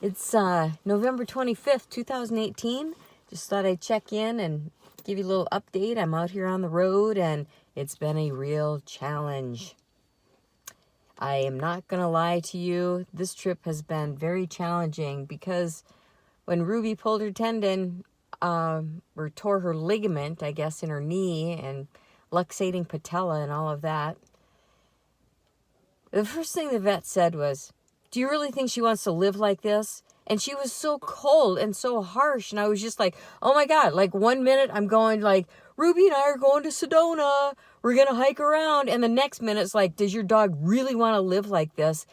It's November 25th, 2018. Just thought I'd check in and give you a little update. I'm out here on the road and it's been a real challenge. I am not going to lie to you. This trip has been very challenging because when Ruby pulled her tendon, or tore her ligament, I guess, in her knee and luxating patella and all of that, the first thing the vet said was, "Do you really think she wants to live like this?" And she was so cold and so harsh. And I was just like, oh my God, like 1 minute I'm going like, Ruby and I are going to Sedona. We're going to hike around. And the next minute it's like, does your dog really want to live like this?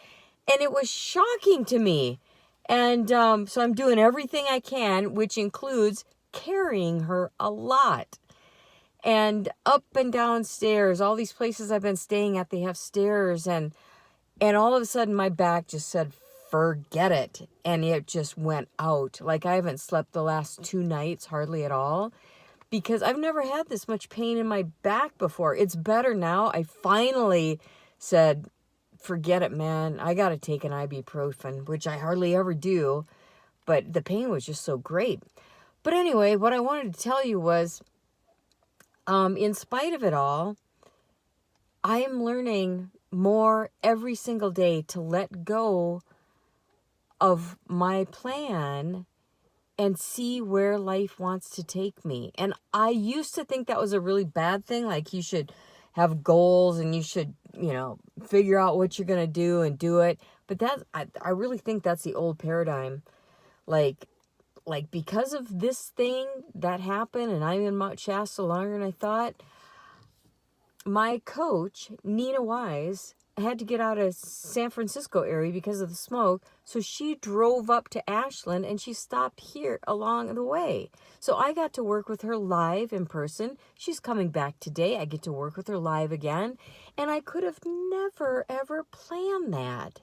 And it was shocking to me. And so I'm doing everything I can, which includes carrying her a lot. And up and down stairs, all these places I've been staying at, they have stairs. And all of a sudden my back just said, forget it. And it just went out. Like I haven't slept the last 2 nights hardly at all because I've never had this much pain in my back before. It's better now. I finally said, forget it, man. I got to take an ibuprofen, which I hardly ever do. But the pain was just so great. But anyway, what I wanted to tell you was, in spite of it all, I am learning more every single day to let go of my plan and see where life wants to take me. And I used to think that was a really bad thing. Like you should have goals and you should, figure out what you're going to do and do it. But I really think that's the old paradigm. Like because of this thing that happened and I'm in Mt Shasta longer than I thought, my coach, Nina Wise, had to get out of San Francisco area because of the smoke. So she drove up to Ashland and she stopped here along the way. So I got to work with her live in person. She's coming back today. I get to work with her live again. And I could have never, ever planned that.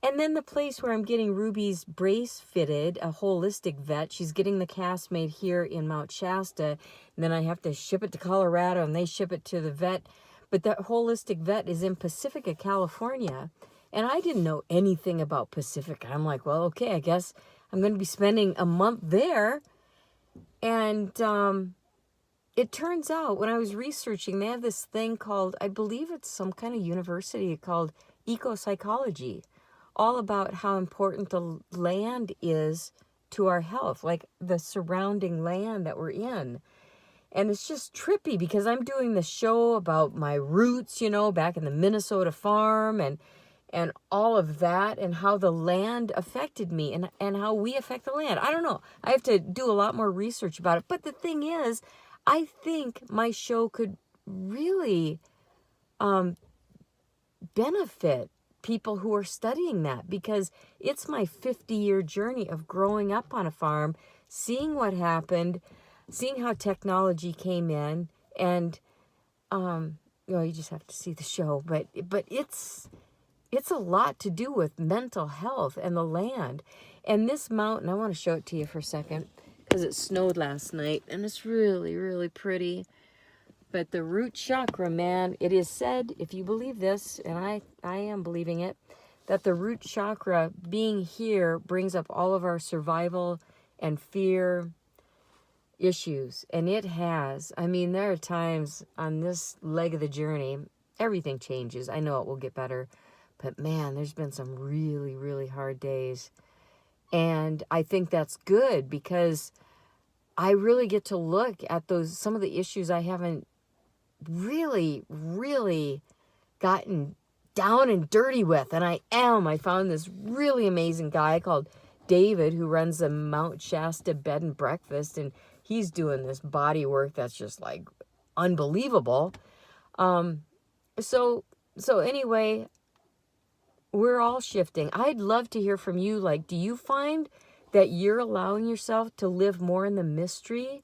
And then the place where I'm getting Ruby's brace fitted, a holistic vet, she's getting the cast made here in Mt Shasta. And then I have to ship it to Colorado and they ship it to the vet. But that holistic vet is in Pacifica, California. And I didn't know anything about Pacifica. I'm like, well, okay, I guess I'm going to be spending a month there. And it turns out when I was researching, they have this thing called, I believe it's some kind of university called ecopsychology, all about how important the land is to our health, like the surrounding land that we're in. And it's just trippy because I'm doing the show about my roots, back in the Minnesota farm and all of that and how the land affected me and how we affect the land. I don't know. I have to do a lot more research about it. But the thing is, I think my show could really benefit people who are studying that because it's my 50-year journey of growing up on a farm, seeing what happened, seeing how technology came in, and you just have to see the show. But it's a lot to do with mental health and the land. And this mountain, I want to show it to you for a second because it snowed last night and it's really, really pretty. But the root chakra, man, it is said, if you believe this, and I am believing it, that the root chakra being here brings up all of our survival and fear issues. And it has. I mean, there are times on this leg of the journey, everything changes. I know it will get better. But man, there's been some really, really hard days. And I think that's good because I really get to look at some of the issues I haven't really, really gotten down and dirty with. And I found this really amazing guy called David who runs the Mt Shasta bed and breakfast. And he's doing this body work that's just like unbelievable. So anyway, we're all shifting. I'd love to hear from you. Like, do you find that you're allowing yourself to live more in the mystery